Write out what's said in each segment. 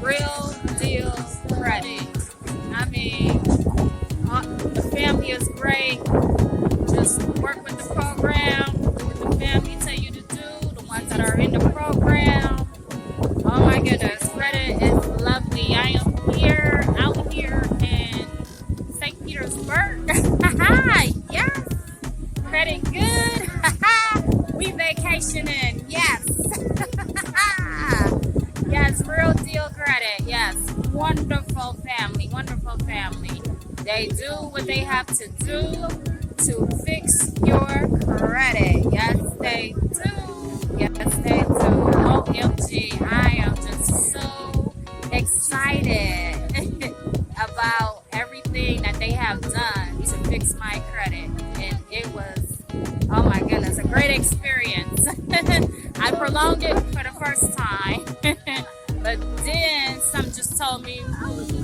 Real deal credit. I mean, the family is great. Just work with the program, do what the family tell you to do, the ones that are in the program. Oh my goodness, credit is lovely. I am here, out here in St. Petersburg. Yes, credit good. We vacationing. Yes. Yes, real deal credit. Yes, wonderful family, wonderful family. They do what they have to do to fix your credit. Yes, they do. Yes, they do. OMG, I am just so excited about everything that they have done to fix my credit. And it was, oh my goodness, a great experience. I prolonged it for the first time. But then some just told me,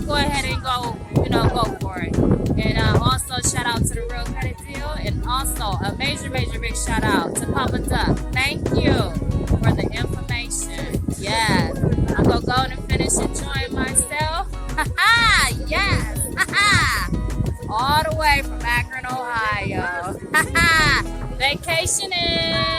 go ahead and go for it. And also shout out to the Real Credit Deal. And also a major big shout out to Papa Duck. Thank you for the information. Yes. I'm going to go and finish enjoying myself. Yes. All the way from Akron, Ohio. Vacationing.